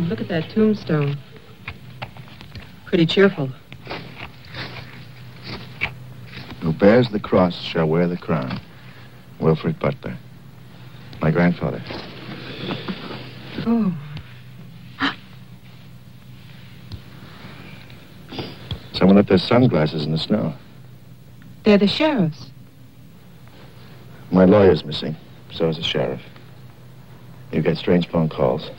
Look at that tombstone. Pretty cheerful. Who bears the cross shall wear the crown. Wilfred Butler. My grandfather. Oh. Someone left their sunglasses in the snow. They're the sheriff's. My lawyer's missing. So is the sheriff. You get strange phone calls.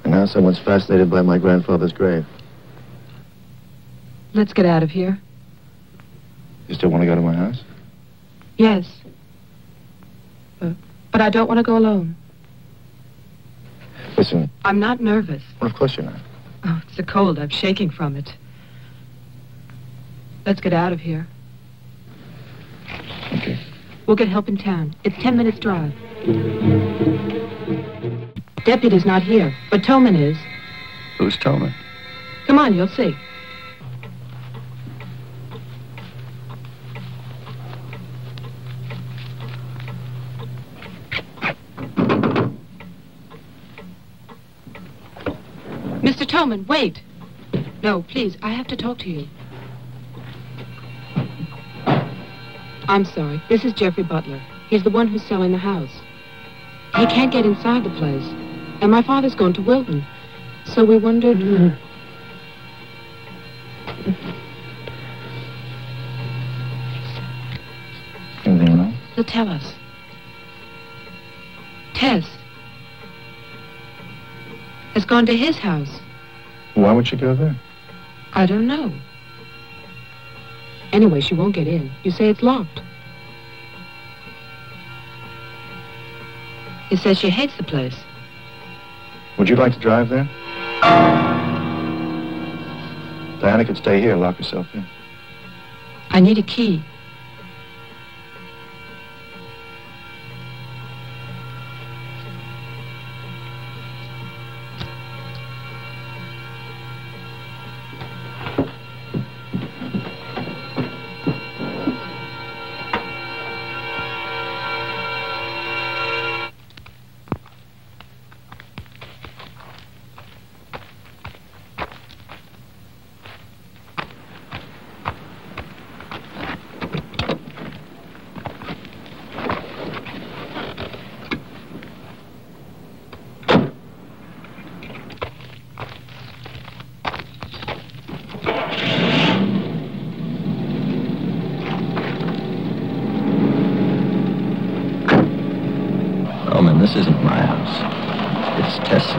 And now someone's fascinated by my grandfather's grave. Let's get out of here. You still want to go to my house? Yes. But I don't want to go alone. Listen. I'm not nervous. Well, of course you're not. Oh, it's the cold. I'm shaking from it. Let's get out of here. Okay. We'll get help in town. It's 10 minutes drive. Deputy's not here, but Tolman is. Who's Tolman? Come on, you'll see. Mr. Tolman, wait. No, please, I have to talk to you. I'm sorry. This is Jeffrey Butler. He's the one who's selling the house. He can't get inside the place. And my father's gone to Wilton. So we wondered... Anything wrong? He'll tell us. Tess has gone to his house. Why would she go there? I don't know. Anyway, she won't get in. You say it's locked. He says she hates the place. Would you like to drive there? Diana could stay here and lock herself in. I need a key. This isn't my house. It's Tess's.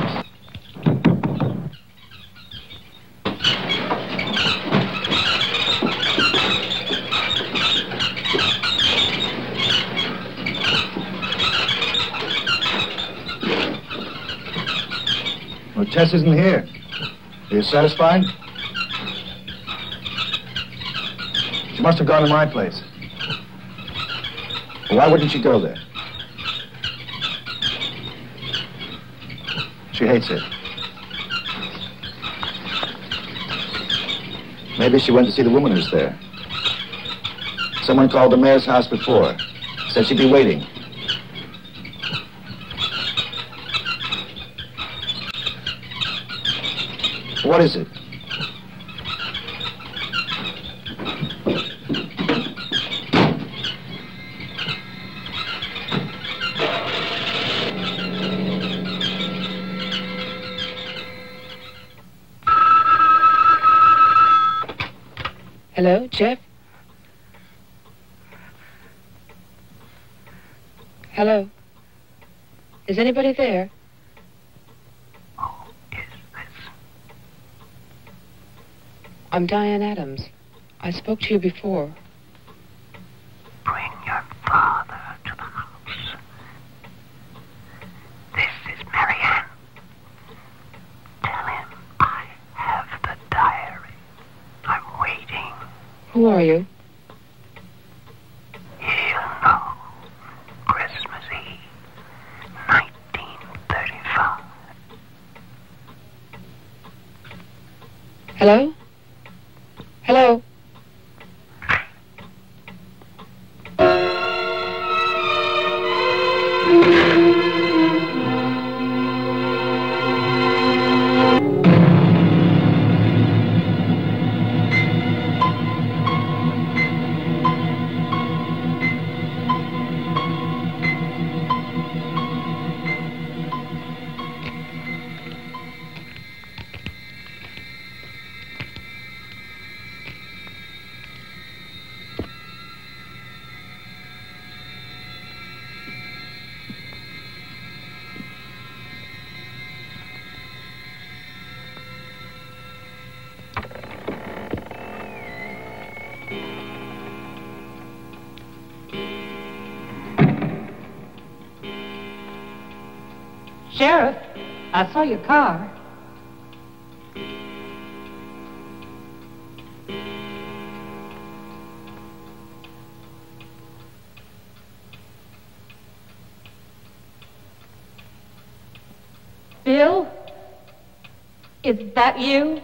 Well, Tess isn't here. Are you satisfied? She must have gone to my place. Well, why wouldn't she go there? She hates it. Maybe she went to see the woman who's there. Someone called the mayor's house before. Said she'd be waiting. What is it? Hello, Jeff? Hello? Is anybody there? Who is this? I'm Diane Adams. I spoke to you before. Bring your father to the house. This is Marianne. Tell him I have the diary. I'm waiting. Who are you? He'll know. Christmas Eve, 1935. Hello? Hello? Sheriff, I saw your car. Bill? Is that you?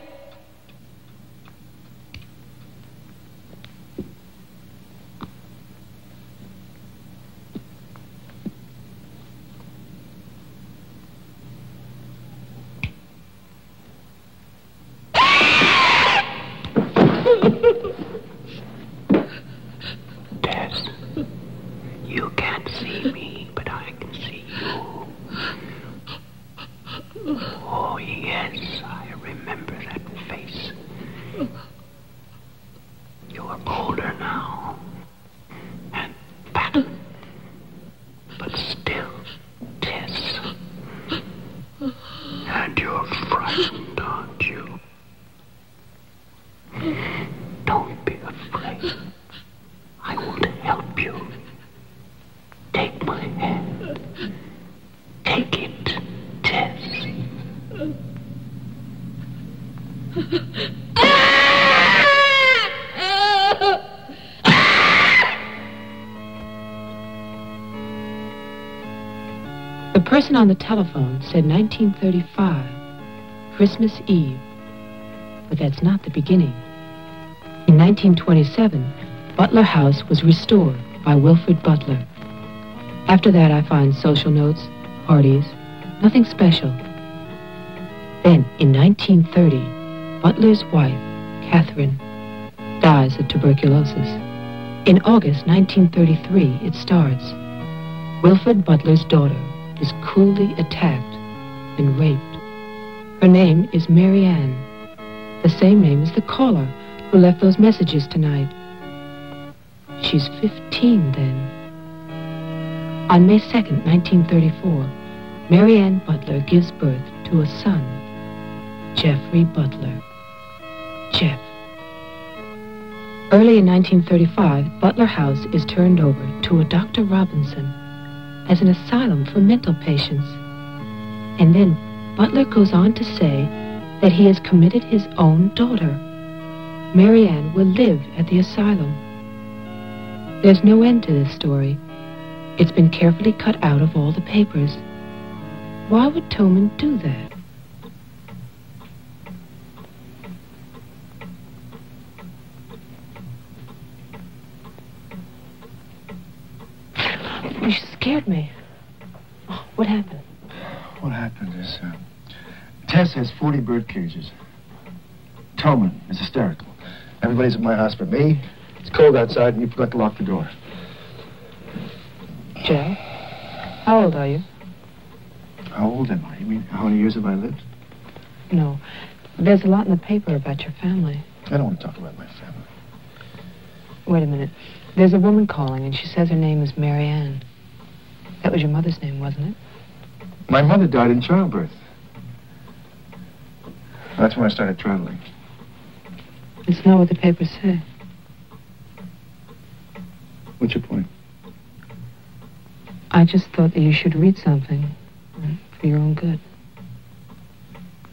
Tess, you can't see me, but I can see you. Oh, yes, I remember that face. You're older now, and fatter, but still, Tess. And you're frightened, aren't you? Don't be afraid. I want to help you. Take my hand. Take it, Tess. The person on the telephone said 1935, Christmas Eve. But that's not the beginning. In 1927, Butler House was restored by Wilfred Butler. After that, I find social notes, parties, nothing special. Then, in 1930, Butler's wife, Catherine, dies of tuberculosis. In August 1933, it starts. Wilfred Butler's daughter is cruelly attacked and raped. Her name is Mary Ann, the same name as the caller who left those messages tonight. She's 15 then. On May 2nd, 1934, Mary Ann Butler gives birth to a son, Jeffrey Butler. Jeff. Early in 1935, Butler House is turned over to a Dr. Robinson as an asylum for mental patients. And then Butler goes on to say that he has committed his own daughter. Mary Ann will live at the asylum. There's no end to this story. It's been carefully cut out of all the papers. Why would Tillman do that? You scared me. Oh, what happened? What happened is, Tess has 40 bird cages. Tillman is hysterical. Everybody's at my house but me. It's cold outside and you forgot to lock the door. Joe, how old are you? How old am I? You mean, how many years have I lived? No. There's a lot in the paper about your family. I don't want to talk about my family. Wait a minute. There's a woman calling, and she says her name is Mary Ann. That was your mother's name, wasn't it? My mother died in childbirth. That's when I started traveling. It's not what the papers say. What's your point? I just thought that you should read something for your own good.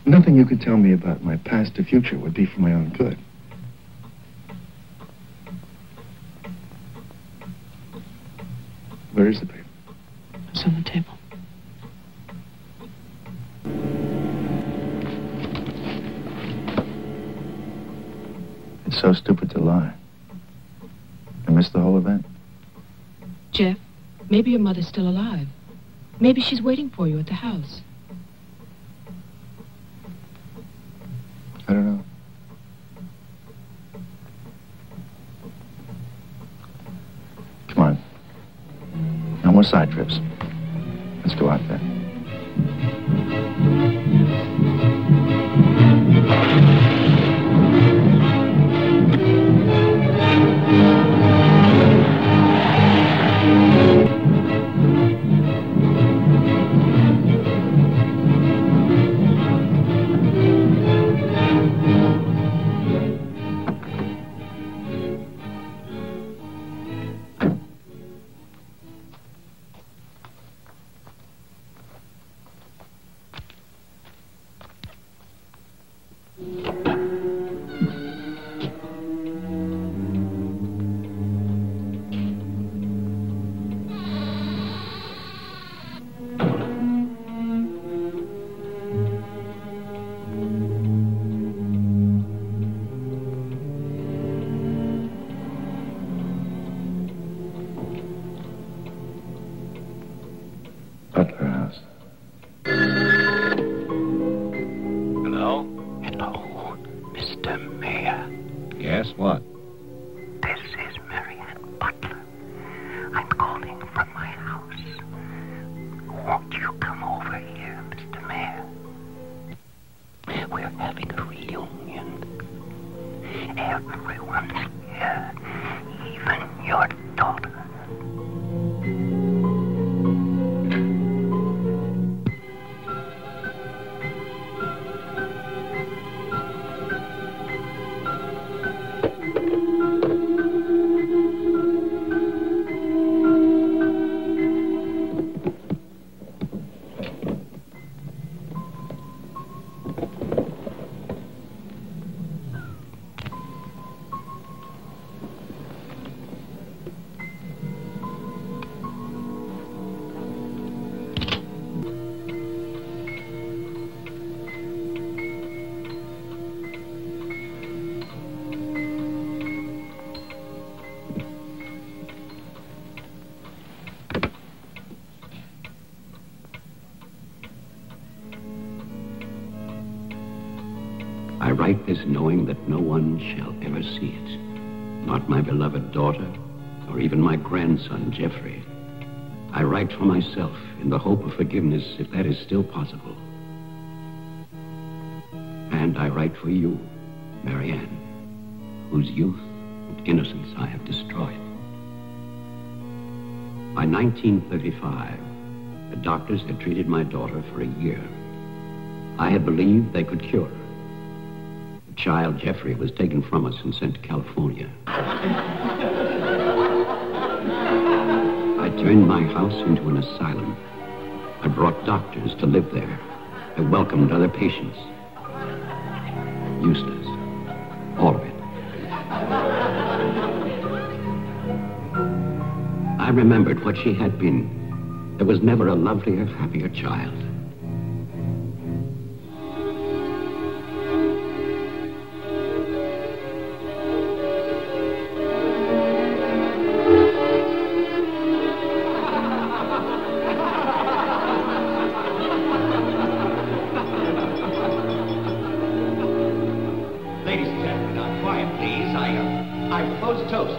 Nothing you could tell me about my past or future would be for my own good. Where is the paper? It's on the table. It's so stupid to lie. I missed the whole event. Jeff, maybe your mother's still alive. Maybe she's waiting for you at the house. I don't know. Come on. No more side trips. Let's go out there. Everyone's here, even your daughter. I write this knowing that no one shall ever see it. Not my beloved daughter, or even my grandson, Jeffrey. I write for myself in the hope of forgiveness, if that is still possible. And I write for you, Marianne, whose youth and innocence I have destroyed. By 1935, the doctors had treated my daughter for a year. I had believed they could cure her. The child, Jeffrey, was taken from us and sent to California. I turned my house into an asylum. I brought doctors to live there. I welcomed other patients. Useless. All of it. I remembered what she had been. There was never a lovelier, happier child. Ladies and gentlemen, now quiet, please. I propose a toast.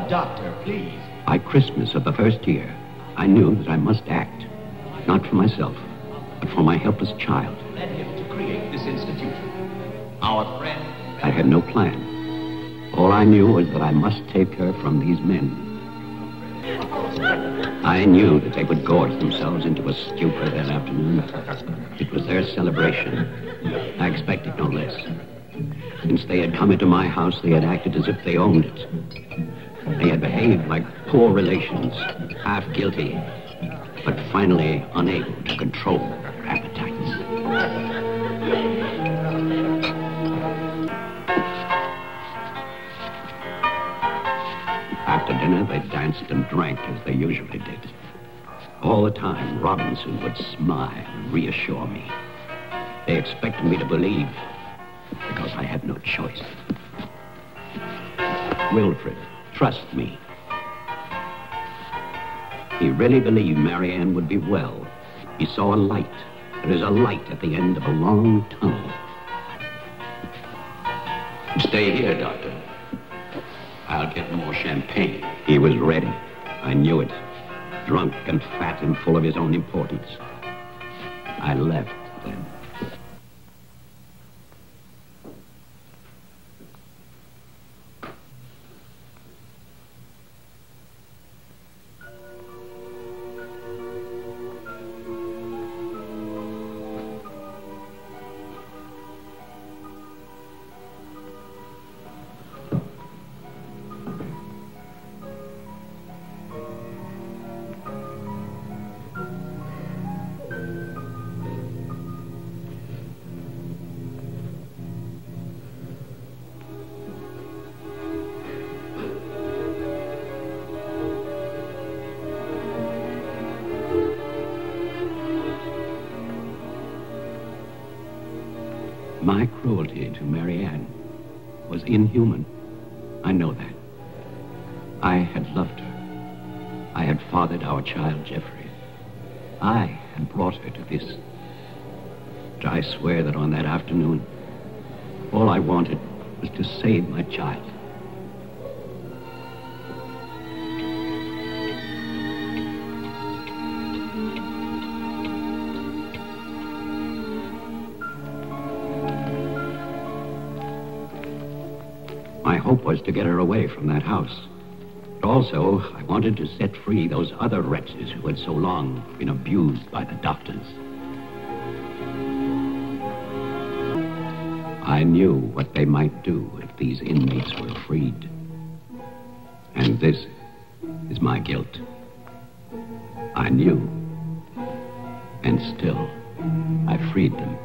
Doctor, please. By Christmas of the first year, I knew that I must act, not for myself, but for my helpless child. Led him to create this institution. Our friend... I had no plan. All I knew was that I must take her from these men. I knew that they would gorge themselves into a stupor that afternoon. It was their celebration. I expected no less. Since they had come into my house, they had acted as if they owned it. They had behaved like poor relations, half guilty, but finally unable to control their appetites. After dinner, they danced and drank as they usually did. All the time, Robinson would smile and reassure me. They expected me to believe, because I had no choice. Wilfred, trust me. He really believed Marianne would be well. He saw a light. There is a light at the end of a long tunnel. Stay here, Doctor. I'll get more champagne. He was ready. I knew it. Drunk and fat and full of his own importance. I left then. My cruelty to Marianne was inhuman. I know that. I had loved her. I had fathered our child, Jeffrey. I had brought her to this. But I swear that on that afternoon, all I wanted was to save my child. My hope was to get her away from that house. But also, I wanted to set free those other wretches who had so long been abused by the doctors. I knew what they might do if these inmates were freed. And this is my guilt. I knew. And still, I freed them.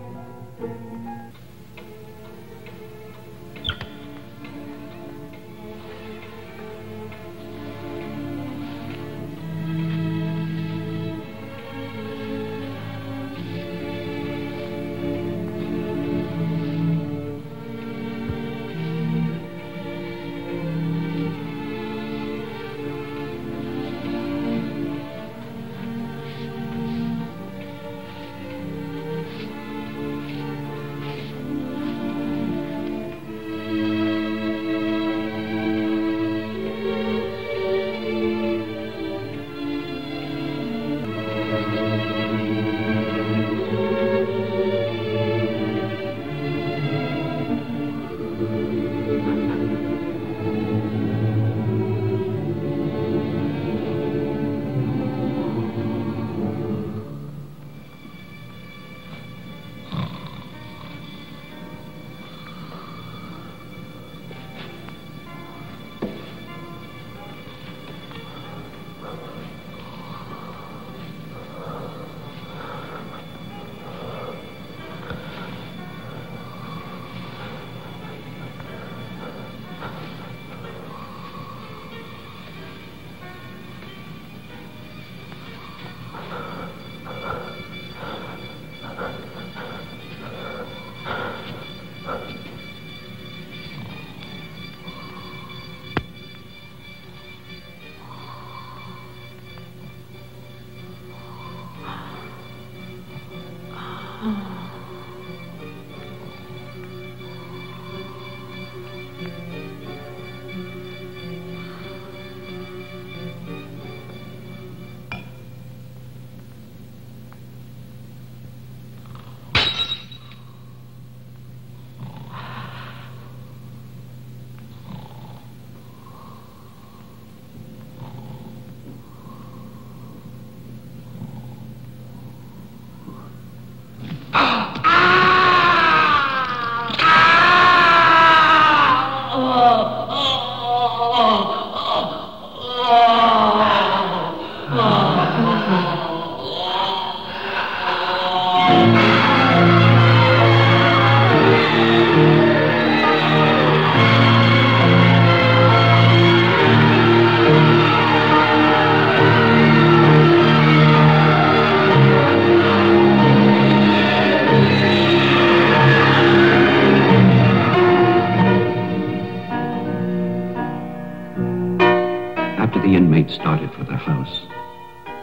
The inmates started for the house.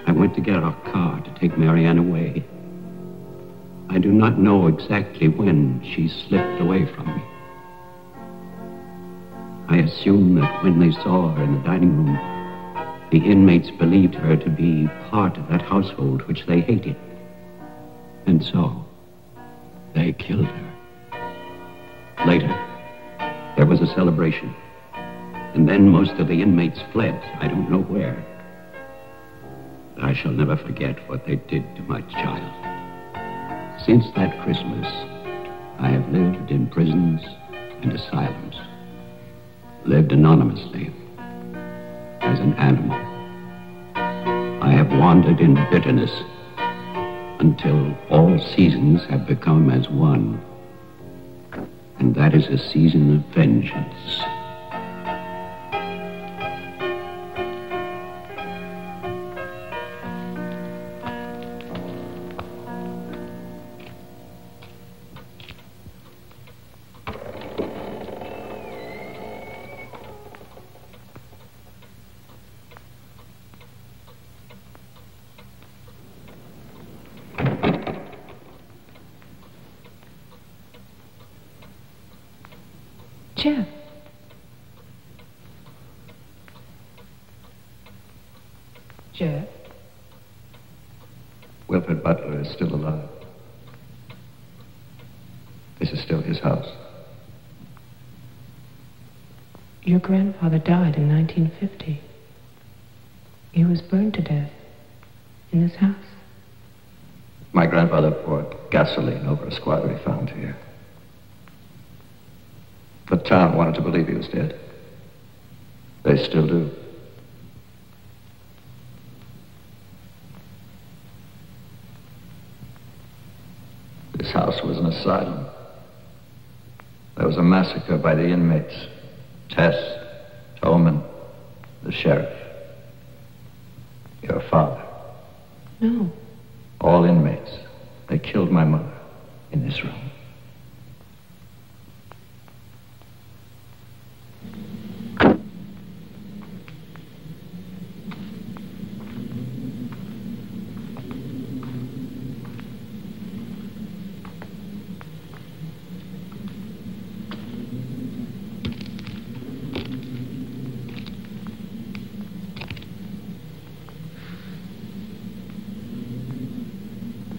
I went to get our car to take Marianne away. I do not know exactly when she slipped away from me. I assume that when they saw her in the dining room, the inmates believed her to be part of that household which they hated. And so, they killed her. Later, there was a celebration. And then most of the inmates fled. I don't know where. But I shall never forget what they did to my child. Since that Christmas, I have lived in prisons and asylums. Lived anonymously, as an animal. I have wandered in bitterness until all seasons have become as one. And that is a season of vengeance. Jeff. Jeff. Wilfred Butler is still alive. This is still his house. Your grandfather died in 1950. He was burned to death in this house. My grandfather poured gasoline over a squad we found here. The town wanted to believe he was dead. They still do. This house was an asylum. There was a massacre by the inmates. Tess, Tolman, the sheriff. Your father. No. All inmates. They killed my mother in this room.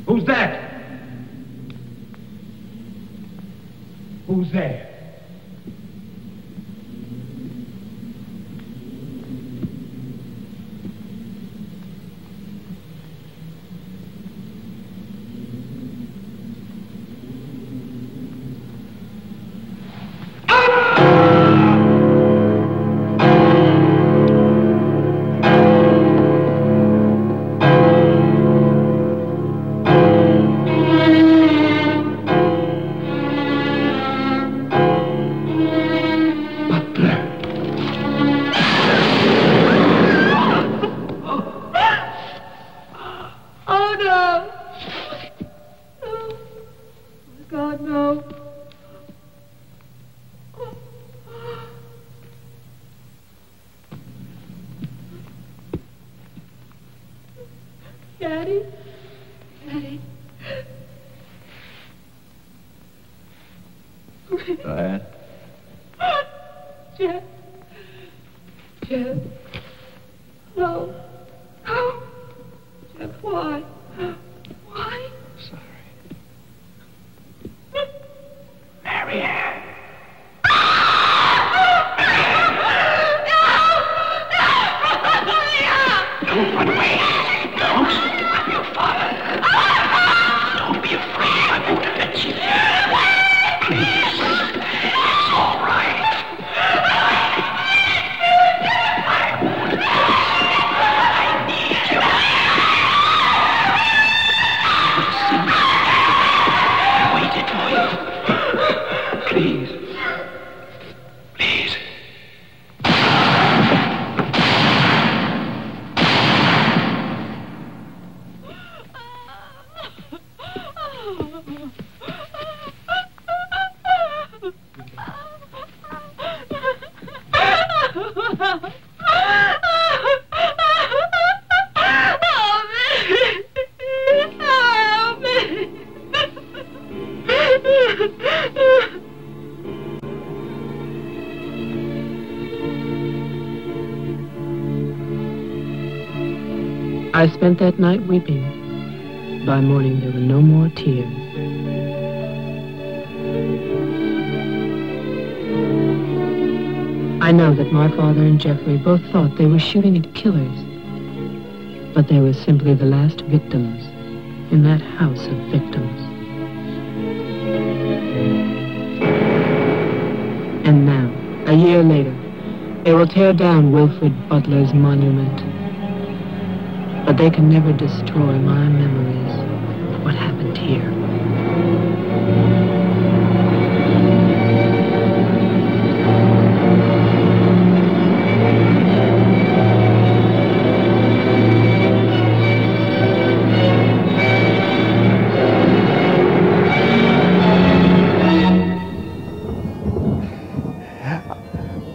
Who's that? Who's there? Daddy? Daddy? Diane? Jeff? Jeff? No. No. Jeff, why? Why? Sorry. Marianne. Don't run away. Don't. I'm your father. Don't be afraid. I won't hurt you. Please. It's all right. I won't hurt you. I need you. I waited for you. Please. Please. I spent that night weeping. By morning, there were no more tears. I know that my father and Jeffrey both thought they were shooting at killers, but they were simply the last victims in that house of victims. And now, a year later, they will tear down Wilfred Butler's monument. But they can never destroy my memories of what happened here.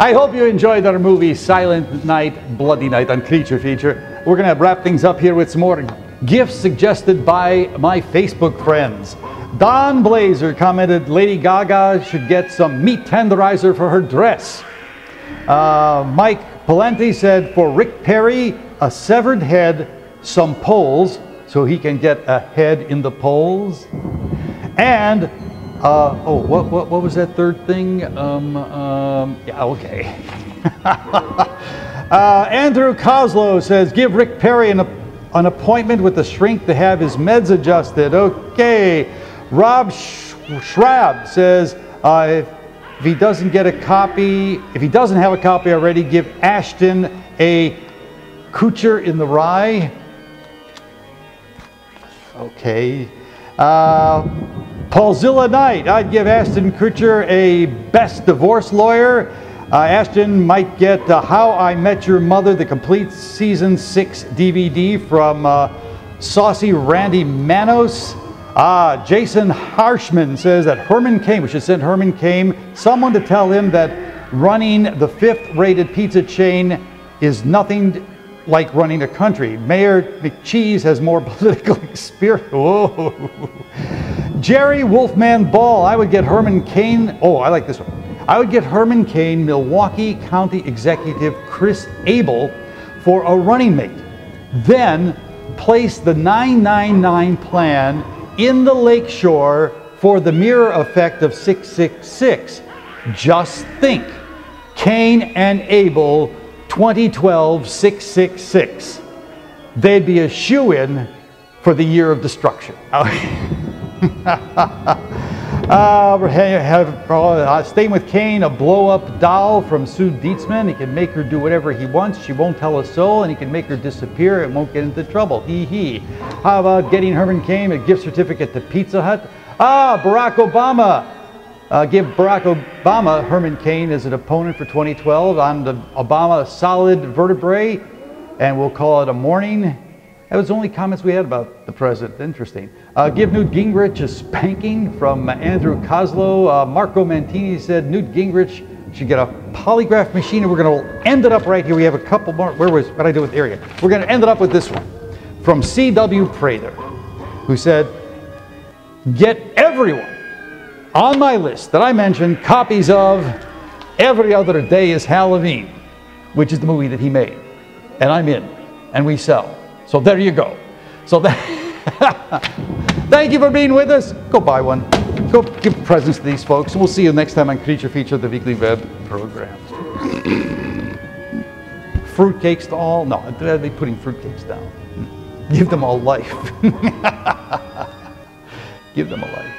I hope you enjoyed our movie Silent Night, Bloody Night on Creature Feature. We're going to wrap things up here with some more gifts suggested by my Facebook friends. Don Blazer commented Lady Gaga should get some meat tenderizer for her dress. Mike Palenti said for Rick Perry, a severed head, some poles, so he can get a head in the polls. And, what was that third thing? Yeah, okay. Andrew Coslow says, give Rick Perry an appointment with the shrink to have his meds adjusted. Okay. Rob Schrab says, if he doesn't have a copy already, give Ashton a Kutcher in the Rye. Okay. Paulzilla Knight, I'd give Ashton Kutcher a Best Divorce Lawyer. Ashton might get How I Met Your Mother, the complete Season 6 DVD from Saucy Randy Manos. Jason Harshman says that Herman Cain, we should send Herman Cain someone to tell him that running the 5th rated pizza chain is nothing like running a country. Mayor McCheese has more political experience. Whoa. Jerry Wolfman Ball, I would get Herman Cain. Oh, I like this one. I would get Herman Cain, Milwaukee County Executive Chris Abel for a running mate. Then place the 999 plan in the lakeshore for the mirror effect of 666. Just think, Cain and Abel 2012 666. They'd be a shoo-in for the year of destruction. Staying with Cain, a blow-up doll from Sue Dietzman. He can make her do whatever he wants. She won't tell a soul, and he can make her disappear and won't get into trouble. Hee hee. How about getting Herman Cain a gift certificate to Pizza Hut? Barack Obama. Give Barack Obama Herman Cain as an opponent for 2012 on the Obama solid vertebrae, and we'll call it a morning. That was the only comments we had about the president. Interesting. Give Newt Gingrich a spanking from Andrew Coslow. Marco Mantini said Newt Gingrich should get a polygraph machine, and we're going to end it up right here. We have a couple more. What I do with area? We're going to end it up with this one from C.W. Prather, who said, get everyone on my list that I mentioned copies of Every Other Day is Halloween, which is the movie that he made. And I'm in, and we sell. So there you go. So that thank you for being with us. Go buy one. Go give presents to these folks. And we'll see you next time on Creature Feature, the weekly web program. Fruitcakes to all? No, they'll be putting fruitcakes down. Give them all life. Give them a life.